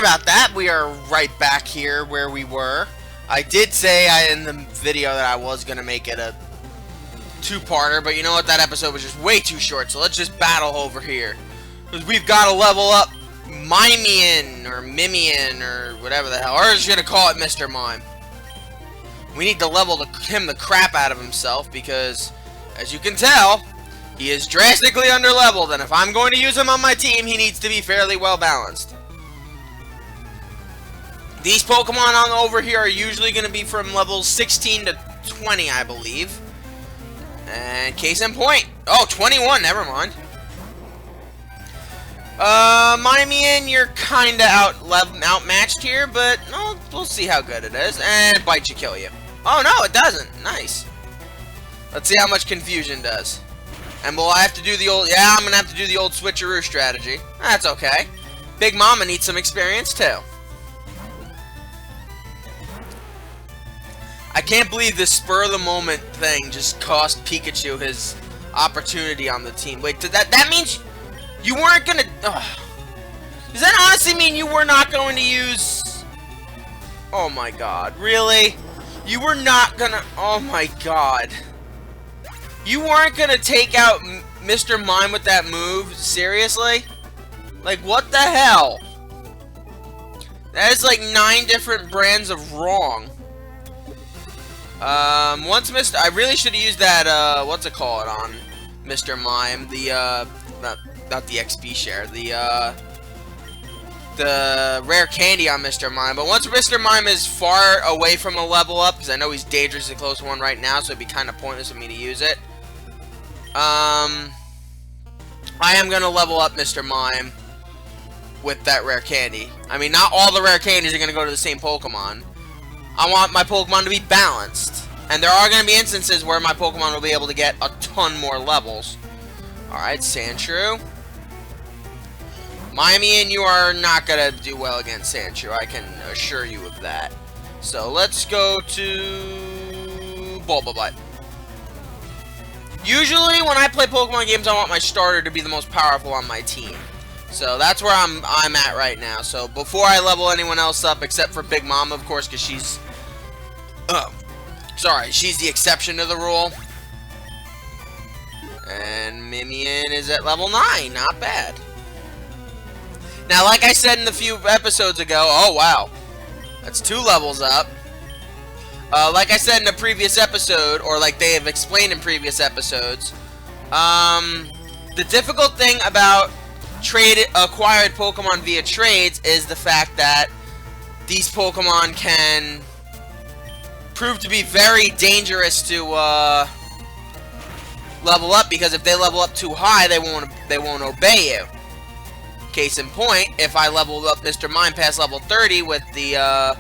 about that. We are right back here where we were. I did say in the video that I was going to make it a two-parter, but you know what? That episode was just way too short, so let's just battle over here. Because we've got to level up Mimian, or Mimian, or whatever the hell. Or I'm just going to call it Mr. Mime. We need to level him the crap out of himself, because, as you can tell, he is drastically under-leveled, and if I'm going to use him on my team, he needs to be fairly well-balanced. These Pokemon on over here are usually going to be from levels 16 to 20, I believe. And case in point. Oh, 21, never mind. Mimian, you're kinda outmatched here, but no, we'll see how good it is. And it bites you, kill you. Oh no, it doesn't. Nice. Let's see how much confusion does. And will I have to do the old... Yeah, I'm gonna have to do the old switcheroo strategy. That's okay. Big Mama needs some experience too. I can't believe this spur-of-the-moment thing just cost Pikachu his opportunity on the team. Wait, that means you weren't gonna... Does that honestly mean you were not going to use... Oh my god, really? You were not gonna... Oh my god. You weren't gonna take out Mr. Mime with that move? Seriously? Like, what the hell? That is like 9 different brands of wrong. I really should have used that, what's it called on Mr. Mime, not the XP share, the rare candy on Mr. Mime, but once Mr. Mime is far away from a level up, because I know he's dangerously close to one right now, so it'd be kind of pointless for me to use it, I am going to level up Mr. Mime with that rare candy. I mean, not all the rare candies are going to go to the same Pokemon. I want my Pokemon to be balanced. And there are going to be instances where my Pokemon will be able to get a ton more levels. Alright, Sandshrew. Mimian, you are not going to do well against Sandshrew. I can assure you of that. So, let's go to... Bulbabutt. Usually, when I play Pokemon games, I want my starter to be the most powerful on my team. So, that's where I'm at right now. So, before I level anyone else up, except for Big Mama, of course, because she's... sorry, she's the exception to the rule. And Mimian is at level 9. Not bad. Now, like I said in a few episodes ago... Oh, wow. That's 2 levels up. Like I said in a previous episode, or like they have explained in previous episodes, the difficult thing about acquired Pokemon via trades is the fact that these Pokemon can prove to be very dangerous to level up, because if they level up too high, they won't obey you. Case in point, if I leveled up Mr. Mime past level 30 with the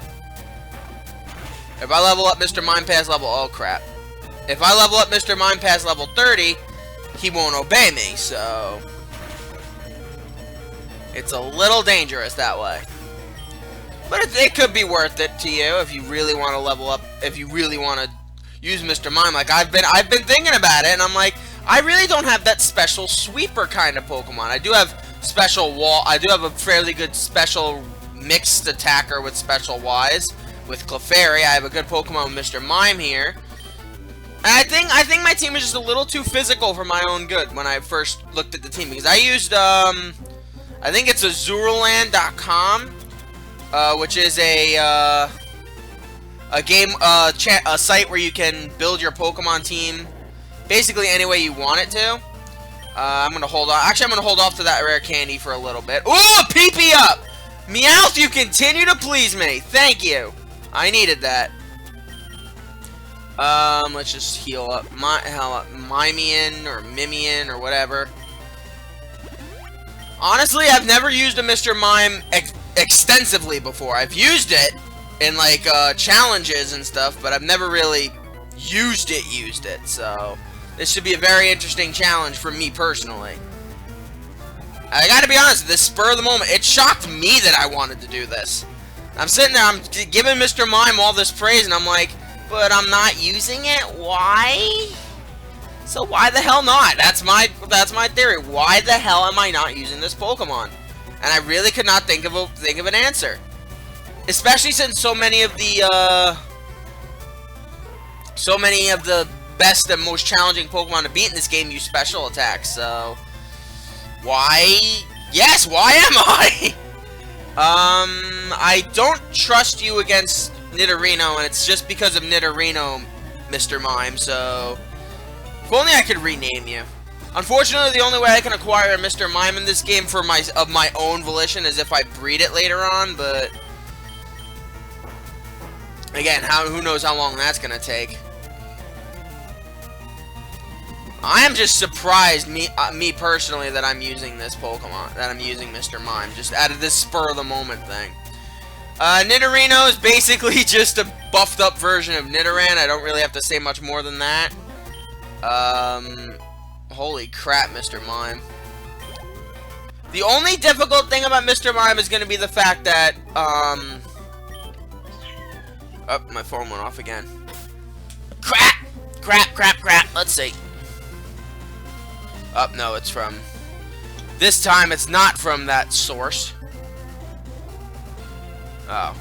if I level up Mr. Mime past level... Oh, crap. If I level up Mr. Mime past level 30, he won't obey me, so... It's a little dangerous that way. But it could be worth it to you if you really want to level up, if you really want to use Mr. Mime. Like, I've been thinking about it, and I'm like, I really don't have that special sweeper kind of Pokemon. I do have special wall... I do have a fairly good special mixed attacker with special Ys. With Clefairy, I have a good Pokemon with Mr. Mime here. And I think my team is just a little too physical for my own good when I first looked at the team. Because I used, I think it's Azuraland.com, which is a site where you can build your Pokemon team basically any way you want it to. I'm going to hold on. Actually, I'm going to hold off to that rare candy for a little bit. Ooh, PP up! Meowth, you continue to please me. Thank you. I needed that. Let's just heal up Mimian or Mimian or whatever. Honestly, I've never used a Mr. Mime extensively before. I've used it in, like, challenges and stuff, but I've never really used it. So, this should be a very interesting challenge for me personally. I gotta be honest, this spur of the moment, it shocked me that I wanted to do this. I'm sitting there, I'm giving Mr. Mime all this praise, and I'm like, but I'm not using it? Why? So why the hell not? That's my theory. Why the hell am I not using this Pokemon? And I really could not think of an answer. Especially since so many of the best and most challenging Pokemon to beat in this game use special attacks, so why? Yes, why am I? I don't trust you against Nidorino, and it's just because of Nidorino, Mr. Mime, so if only I could rename you. Unfortunately, the only way I can acquire a Mr. Mime in this game of my own volition is if I breed it later on, but again, who knows how long that's gonna take. I am just surprised, me personally, that I'm using this Pokemon, that I'm using Mr. Mime, just out of this spur-of-the-moment thing. Nidorino is basically just a buffed-up version of Nidoran. I don't really have to say much more than that. Holy crap, Mr. Mime. The only difficult thing about Mr. Mime is going to be the fact that, oh, my phone went off again. Crap! Let's see. Oh, no, it's from... This time, it's not from that source. Oh.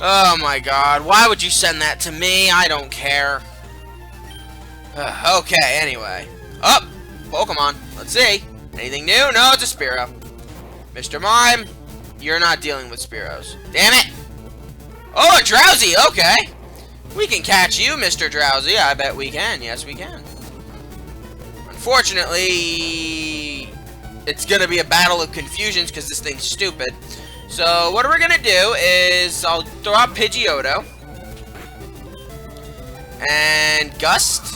Oh my god, why would you send that to me? I don't care. Okay, anyway. Oh, Pokemon. Let's see. Anything new? No, it's a Spearow. Mr. Mime, you're not dealing with Spearows. Damn it! Oh, a Drowsy, okay. We can catch you, Mr. Drowsy. I bet we can. Yes, we can. Unfortunately, it's going to be a battle of confusions because this thing's stupid. So, what we're going to do is I'll throw out Pidgeotto. And Gust.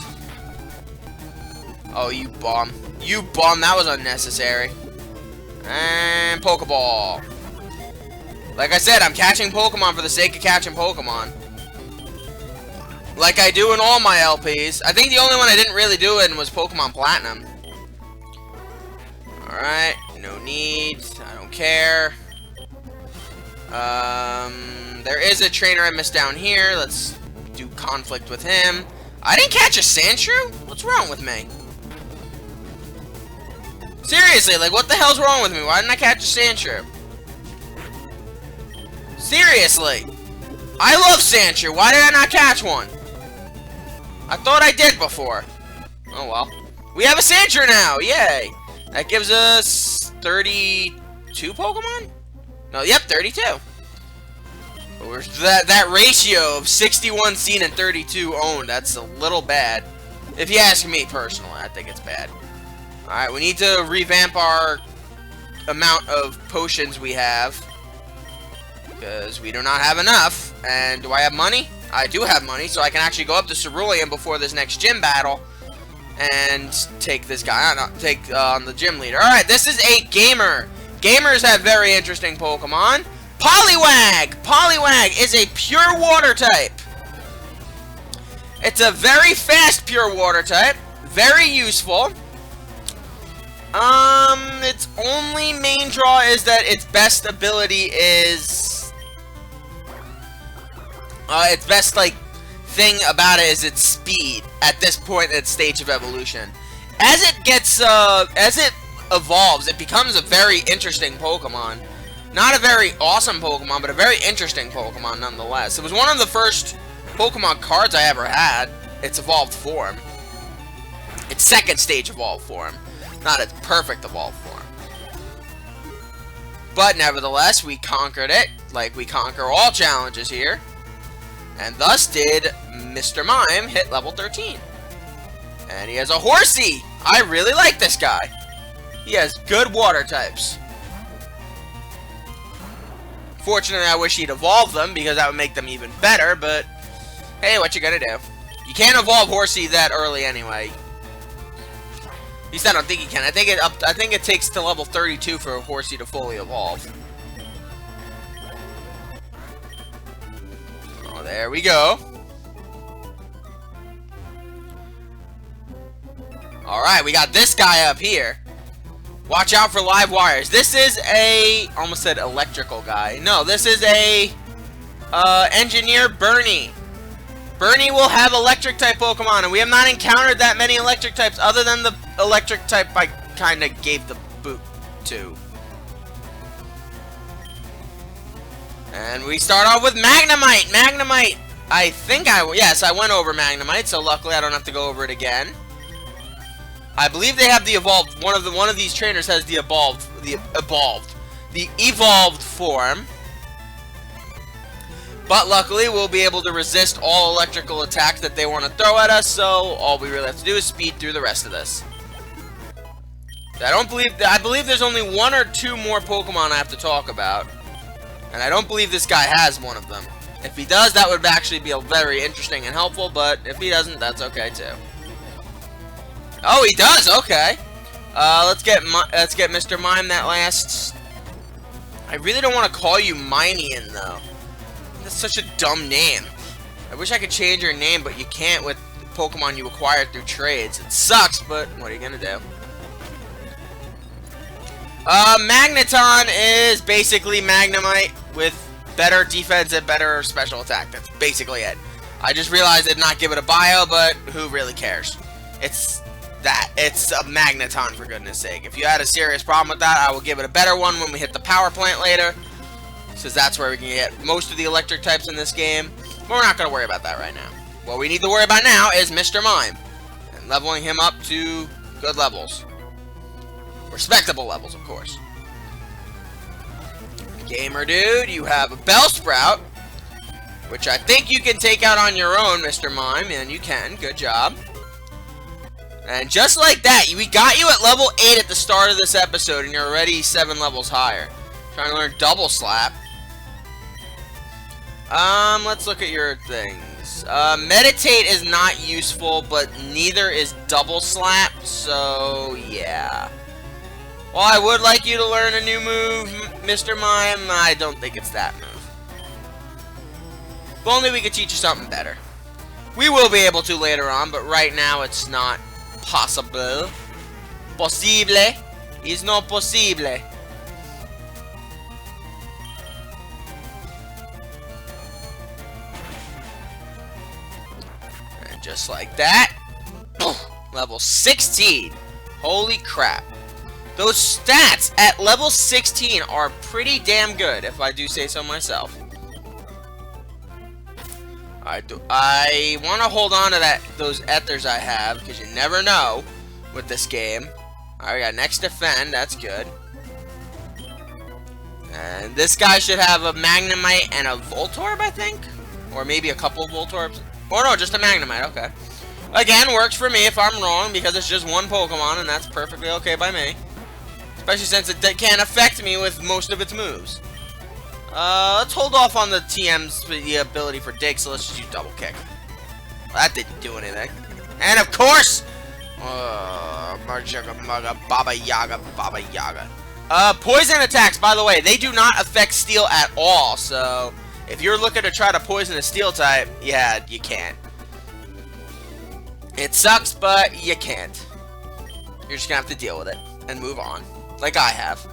Oh, you bum. You bum. That was unnecessary. And Pokeball. Like I said, I'm catching Pokemon for the sake of catching Pokemon. Like I do in all my LPs. I think the only one I didn't really do in was Pokemon Platinum. Alright. No need. I don't care. There is a trainer I missed down here. Let's do conflict with him. I didn't catch a Sandshrew? What's wrong with me? Seriously, like, what the hell's wrong with me? Why didn't I catch a Sandshrew? Seriously. I love Sandshrew. Why did I not catch one? I thought I did before. Oh, well. We have a Sandshrew now. Yay. That gives us 32 Pokemon? No, yep, 32. That ratio of 61 seen and 32 owned, that's a little bad. If you ask me personally, I think it's bad. Alright, we need to revamp our amount of potions we have. Because we do not have enough. And do I have money? I do have money, so I can actually go up to Cerulean before this next gym battle. And take this guy on, on the gym leader. Alright, this is a Gamer. Gamers have very interesting Pokemon. Poliwag! Poliwag is a pure water type. It's a very fast pure water type. Very useful. Its only main draw is that its best ability is... its best, like, thing about it is its speed at this point in its stage of evolution. As it gets, as it evolves, it becomes a very interesting Pokemon. Not a very awesome Pokemon, but a very interesting Pokemon nonetheless. It was one of the first Pokemon cards I ever had. Its evolved form. Its second stage evolved form. Not its perfect evolved form. But nevertheless, we conquered it, like we conquer all challenges here. And thus did Mr. Mime hit level 13. And he has a Horsey! I really like this guy. He has good water types. Fortunately, I wish he'd evolve them, because that would make them even better, but hey, what you gonna do? You can't evolve Horsey that early anyway. At least I don't think you can. I think it takes to level 32 for a Horsey to fully evolve. Oh, there we go. Alright, we got this guy up here. Watch out for live wires. This is a... almost said electrical guy. No, this is a... engineer Bernie. Bernie will have electric type Pokemon, and we have not encountered that many electric types other than the electric type I kind of gave the boot to. And we start off with Magnemite. Magnemite. Yes, I went over Magnemite, so luckily I don't have to go over it again. I believe they have the evolved. One of these trainers has the evolved form. But luckily, we'll be able to resist all electrical attacks that they want to throw at us, so all we really have to do is speed through the rest of this. I believe there's only 1 or 2 more Pokemon I have to talk about. And I don't believe this guy has one of them. If he does, that would actually be very interesting and helpful, but if he doesn't, that's okay too. Oh, he does, okay. Let's get Mr. Mime that last. I really don't want to call you Minion, though. That's such a dumb name. I wish I could change your name, but you can't with Pokemon you acquired through trades. It sucks, but what are you gonna do? Magneton is basically Magnemite with better defense and better special attack. That's basically it. I just realized I did not give it a bio, but who really cares? It's a Magneton, for goodness sake. If you had a serious problem with that, I will give it a better one when we hit the power plant later. Since that's where we can get most of the electric types in this game. But we're not going to worry about that right now. What we need to worry about now is Mr. Mime. And leveling him up to good levels. Respectable levels, of course. Gamer dude, you have a Bellsprout. Which I think you can take out on your own, Mr. Mime. And you can. Good job. And just like that, we got you at level 8 at the start of this episode. And you're already 7 levels higher. Trying to learn Double Slap. Let's look at your things. Meditate is not useful, but neither is Double Slap, so yeah. While I would like you to learn a new move, Mr. Mime, I don't think it's that move. If only we could teach you something better. We will be able to later on, but right now it's not possible. Possible is not possible. Just like that. Level 16. Holy crap. Those stats at level 16 are pretty damn good, if I do say so myself. I want to hold on to those ethers I have, because you never know with this game. Alright, we got next defend. That's good. And this guy should have a Magnemite and a Voltorb, I think? Or maybe a couple of Voltorbs. Oh no, just a Magnemite, okay. Again, works for me if I'm wrong, because it's just one Pokemon, and that's perfectly okay by me. Especially since it can't affect me with most of its moves. Let's hold off on the TM's the ability for Dig, so let's just use Double Kick. Well, that didn't do anything. And of course, Baba Yaga. Poison attacks, by the way, they do not affect Steel at all, so if you're looking to try to poison a Steel type, yeah, you can't. It sucks, but you can't. You're just gonna have to deal with it and move on, like I have.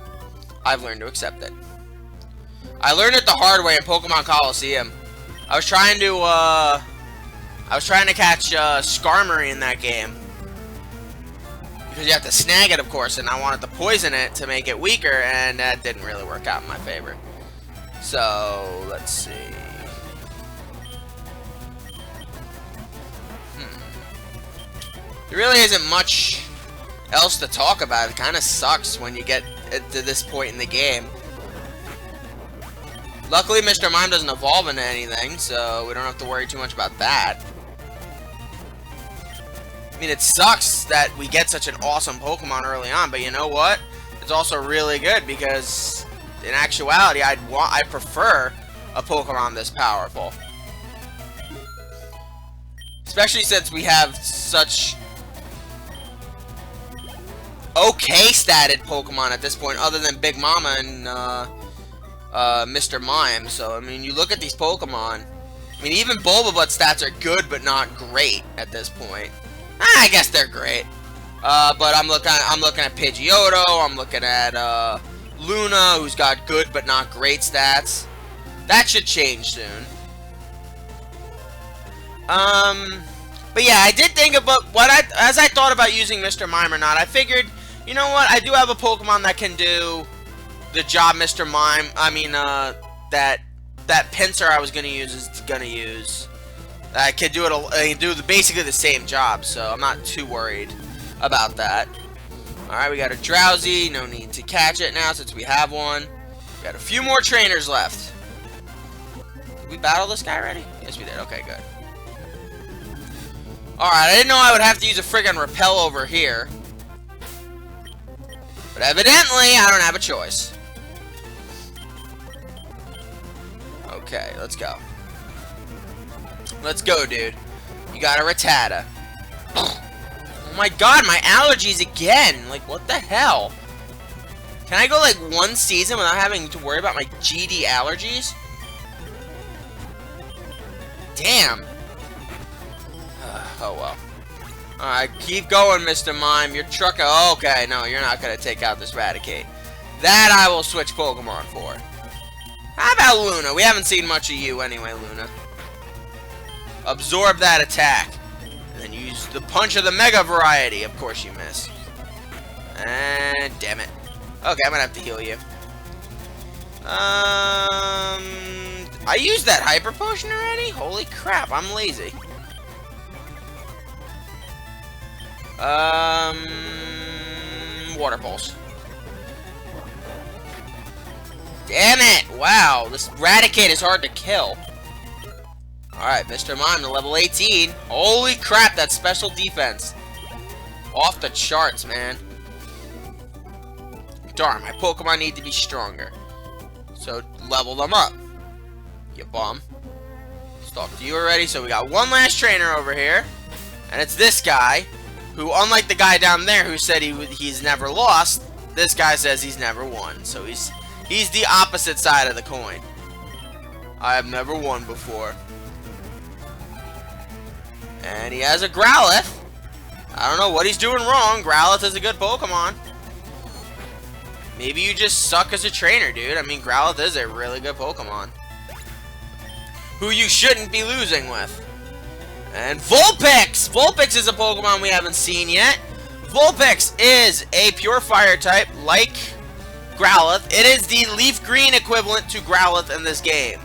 I've learned to accept it. I learned it the hard way in Pokemon Coliseum. I was trying to catch Skarmory in that game. Because you have to snag it, of course, and I wanted to poison it to make it weaker, and that didn't really work out in my favor. So, let's see. There really isn't much else to talk about. It kind of sucks when you get to this point in the game. Luckily, Mr. Mime doesn't evolve into anything, so we don't have to worry too much about that. I mean, it sucks that we get such an awesome Pokemon early on, but you know what? It's also really good because, in actuality, I prefer a Pokemon this powerful. Especially since we have such okay statted Pokemon at this point, other than Big Mama and Mr. Mime. So, I mean, you look at these Pokemon. I mean, even Bulbabutt stats are good, but not great at this point. I guess they're great. But I'm looking at Pidgeotto. I'm looking at Luna, who's got good but not great stats. That should change soon. But yeah, I did think about as I thought about using Mr. Mime or not. I figured, You know what? I do have a Pokemon that can do the job Mr. Mime, that pincer I was gonna use is gonna use. I can do it, basically the same job, so I'm not too worried about that. Alright, we got a Drowsy, no need to catch it now since we have one. We got a few more trainers left. Did we battle this guy already? Yes, we did. Okay, good. Alright, I didn't know I would have to use a friggin' repel over here. But evidently, I don't have a choice. Okay, let's go. Let's go, dude. You got a Rattata. Oh my god, my allergies again! Like, what the hell? Can I go, like, one season without having to worry about my GD allergies? Damn. Oh, well. Alright, keep going, Mr. Mime. Your truck... Okay, no, you're not gonna take out this Raticate. That I will switch Pokemon for. How about Luna? We haven't seen much of you anyway, Luna. Absorb that attack. And then use the punch of the Mega variety. Of course you miss. And damn it. Okay, I'm gonna have to heal you. I used that Hyper Potion already? Holy crap, I'm lazy. Water Pulse. Damn it! Wow, this Raticate is hard to kill. Alright, Mr. Mime to level 18. Holy crap, that's special defense. Off the charts, man. Darn, my Pokemon need to be stronger. So, level them up. You bum. Let's talk to you already. So, we got one last trainer over here. And it's this guy, who, unlike the guy down there who said he's never lost, this guy says he's never won. So, he's the opposite side of the coin. I have never won before. And he has a Growlithe. I don't know what he's doing wrong. Growlithe is a good Pokemon. Maybe you just suck as a trainer, dude. I mean, Growlithe is a really good Pokemon. Who you shouldn't be losing with. And Vulpix! Vulpix is a Pokemon we haven't seen yet. Vulpix is a pure fire type, like Growlithe. It is the leaf green equivalent to Growlithe in this game.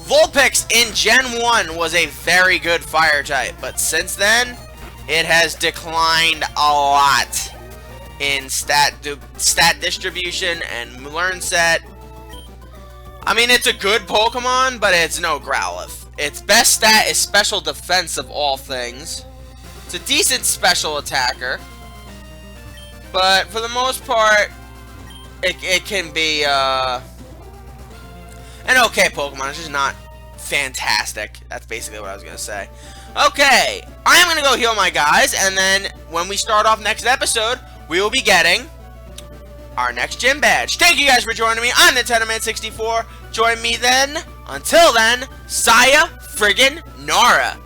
Vulpix in Gen 1 was a very good fire type, but since then, it has declined a lot in stat distribution and learn set. I mean, it's a good Pokemon, but it's no Growlithe. Its best stat is special defense of all things. It's a decent special attacker, but for the most part, it can be an okay Pokemon. It's just not fantastic. That's basically what I was going to say. Okay, I am going to go heal my guys, and then when we start off next episode, we will be getting our next gym badge. Thank you guys for joining me. I'm the NMan64. Join me then. Until then, Saya friggin' Nara.